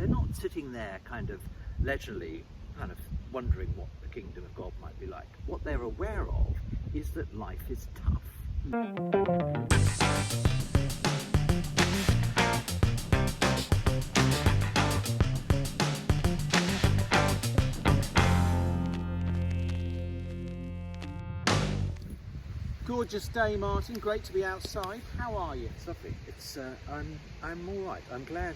They're not sitting there kind of leisurely, kind of wondering what the kingdom of God might be like. What they're aware of is that life is tough. Gorgeous day, Martin. Great to be outside. How are you? It's lovely. It's I'm all right. I'm glad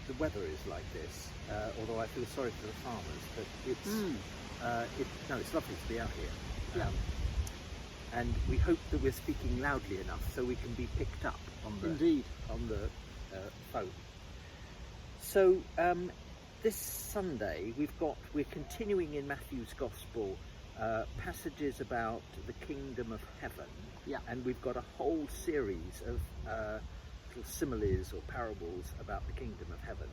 the weather is like this. Although I feel sorry for the farmers, but it's lovely to be out here. Yeah. And we hope that we're speaking loudly enough so we can be picked up on the phone. So this Sunday we're continuing in Matthew's Gospel. Passages about the kingdom of heaven, and we've got a whole series of little similes or parables about the kingdom of heaven.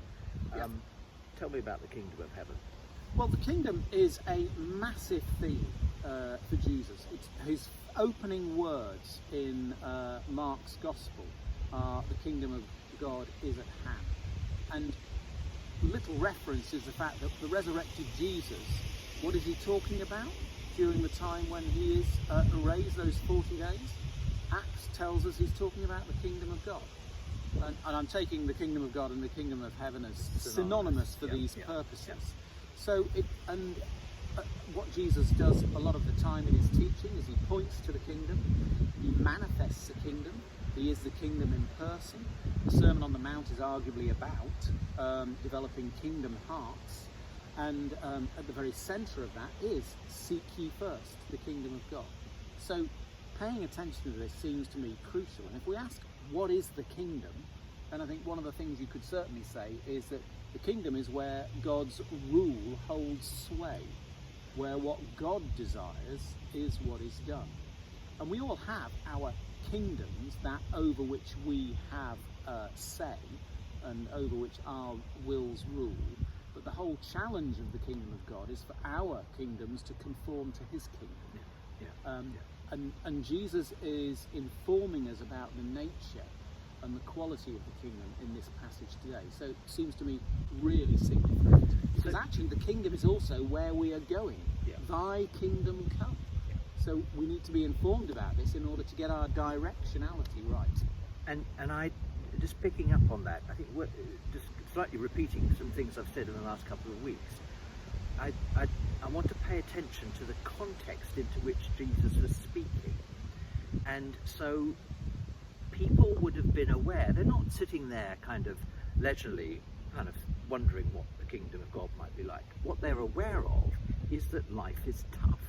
Tell me about the kingdom of heaven. Well, the kingdom is a massive theme for Jesus. It's his opening words in Mark's Gospel are the kingdom of God is at hand. And little reference is the fact that the resurrected Jesus, what is he talking about during the time when he is raised, those 40 days? Acts tells us he's talking about the kingdom of God. And I'm taking the kingdom of God and the kingdom of heaven as synonymous for these purposes. Yeah. So, what Jesus does a lot of the time in his teaching is he points to the kingdom, he manifests the kingdom, he is the kingdom in person. The Sermon on the Mount is arguably about developing kingdom hearts. And at the very centre of that is seek ye first the kingdom of God. So paying attention to this seems to me crucial. And if we ask what is the kingdom, then I think one of the things you could certainly say is that the kingdom is where God's rule holds sway, where what God desires is what is done. And we all have our kingdoms that over which we have say and over which our wills rule. But the whole challenge of the kingdom of God is for our kingdoms to conform to his kingdom. And Jesus is informing us about the nature and the quality of the kingdom in this passage today. So it seems to me really significant. Because actually the kingdom is also where we are going. Yeah. Thy kingdom come. Yeah. So we need to be informed about this in order to get our directionality right. And I, just picking up on that, I think we're just slightly repeating some things I've said in the last couple of weeks. I want to pay attention to the context into which Jesus was speaking. And so people would have been aware. They're not sitting there kind of leisurely, kind of wondering what the kingdom of God might be like. What they're aware of is that life is tough.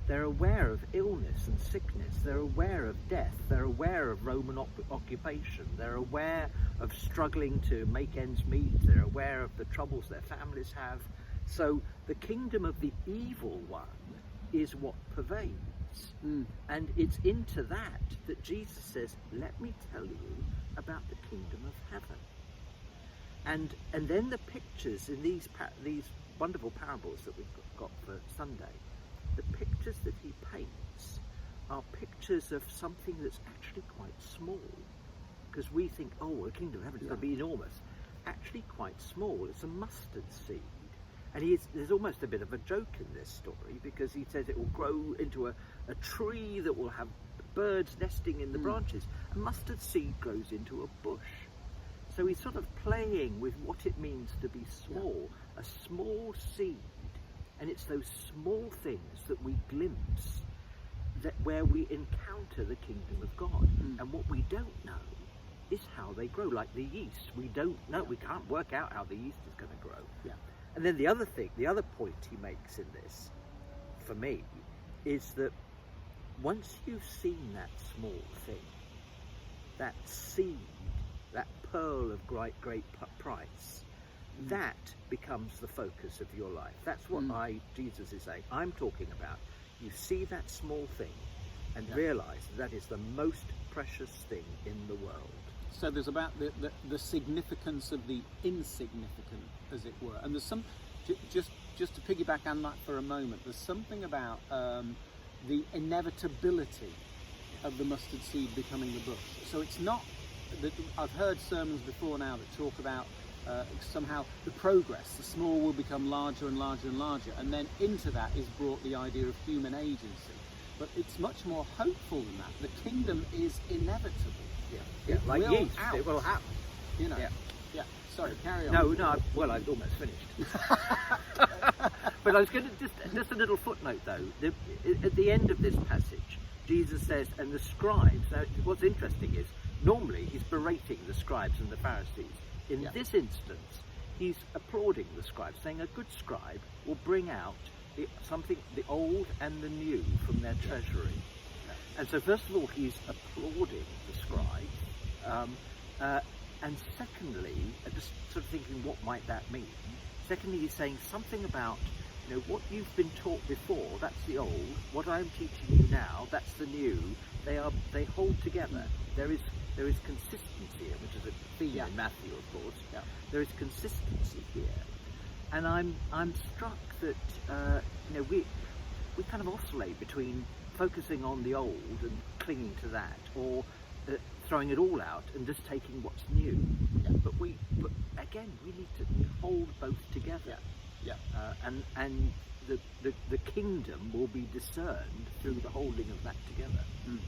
They're aware of illness and sickness. They're aware of death. They're aware of Roman occupation. They're aware of struggling to make ends meet. They're aware of the troubles their families have. So the kingdom of the evil one is what pervades. And it's into that Jesus says, let me tell you about the kingdom of heaven. And then the pictures in these wonderful parables that we've got for Sunday, the pictures that he paints are pictures of something that's actually quite small. Because we think, the kingdom of heaven is going to be enormous. Actually quite small. It's a mustard seed. And there's almost a bit of a joke in this story, because he says it will grow into a tree that will have birds nesting in the branches. A mustard seed grows into a bush. So he's sort of playing with what it means to be small, a small seed. And it's those small things that we glimpse where we encounter the kingdom of God. And what we don't know is how they grow. Like the yeast, we don't know. We can't work out how the yeast is going to grow. And then the other point he makes in this, for me, is that once you've seen that small thing, that seed, that pearl of great price, that becomes the focus of your life. That's what Jesus is saying. I'm talking about, you see that small thing and realise that is the most precious thing in the world. So there's about the significance of the insignificant, as it were. And there's some, just to piggyback on that for a moment, there's something about the inevitability of the mustard seed becoming the bush. So it's not, I've heard sermons before now that talk about somehow the progress, the small will become larger and larger and larger, and then into that is brought the idea of human agency. But it's much more hopeful than that. The kingdom is inevitable. Yeah, like will yeast, out. it will happen. You know. Yeah. Yeah. Sorry, carry on. No, well, I've almost finished. But I was going to just a little footnote though. At the end of this passage, Jesus says, and the scribes. Now, what's interesting is normally he's berating the scribes and the Pharisees. In this instance, he's applauding the scribes, saying a good scribe will bring out the old and the new from their treasury. And so, first of all, he's applauding the scribes, and secondly, just sort of thinking, what might that mean? Secondly, he's saying something about, what you've been taught before, that's the old. What I'm teaching you now, that's the new. They hold together. There is consistency here, which is a theme in Matthew, of course. Yeah. There is consistency here, and I'm struck that we kind of oscillate between focusing on the old and clinging to that, or throwing it all out and just taking what's new. Yeah. But again, we need to hold both together. Yeah. And the kingdom will be discerned through the holding of that together. Mm.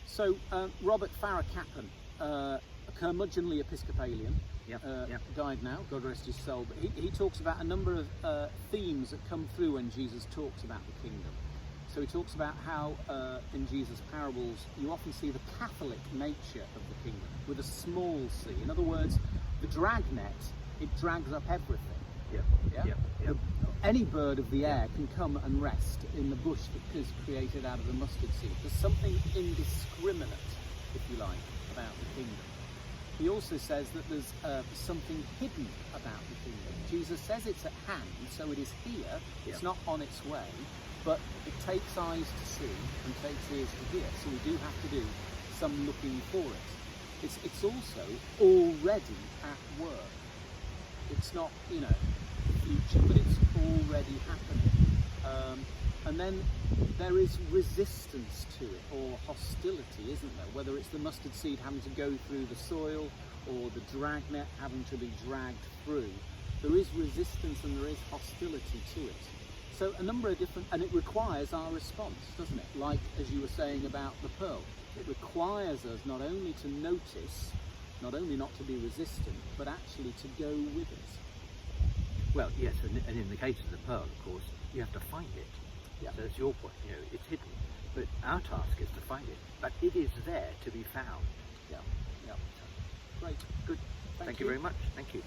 So Robert Farrar Capon, a curmudgeonly Episcopalian, died now, God rest his soul, but he talks about a number of themes that come through when Jesus talks about the kingdom. So he talks about how in Jesus' parables you often see the Catholic nature of the kingdom with a small c. In other words, the dragnet, it drags up everything. Any bird of the air can come and rest in the bush that is created out of the mustard seed. There's something indiscriminate, if you like, about the kingdom. He also says that there's something hidden about the kingdom. Jesus says it's at hand, so it is here. It's not on its way. But it takes eyes to see and takes ears to hear, so we do have to do some looking for it. It's also already at work. It's not, future, but it's already happening. And then there is resistance to it, or hostility, isn't there? Whether it's the mustard seed having to go through the soil, or the dragnet having to be dragged through. There is resistance and there is hostility to it. So a number of different, and it requires our response, doesn't it? Like, as you were saying about the pearl, it requires us not only to notice, not only not to be resistant, but actually to go with it. Well, yes, and in the case of the pearl, of course, you have to find it. Yeah. So it's your point, it's hidden. But our task is to find it. But it is there to be found. Yeah. Great. Good. Thank you very much. Thank you.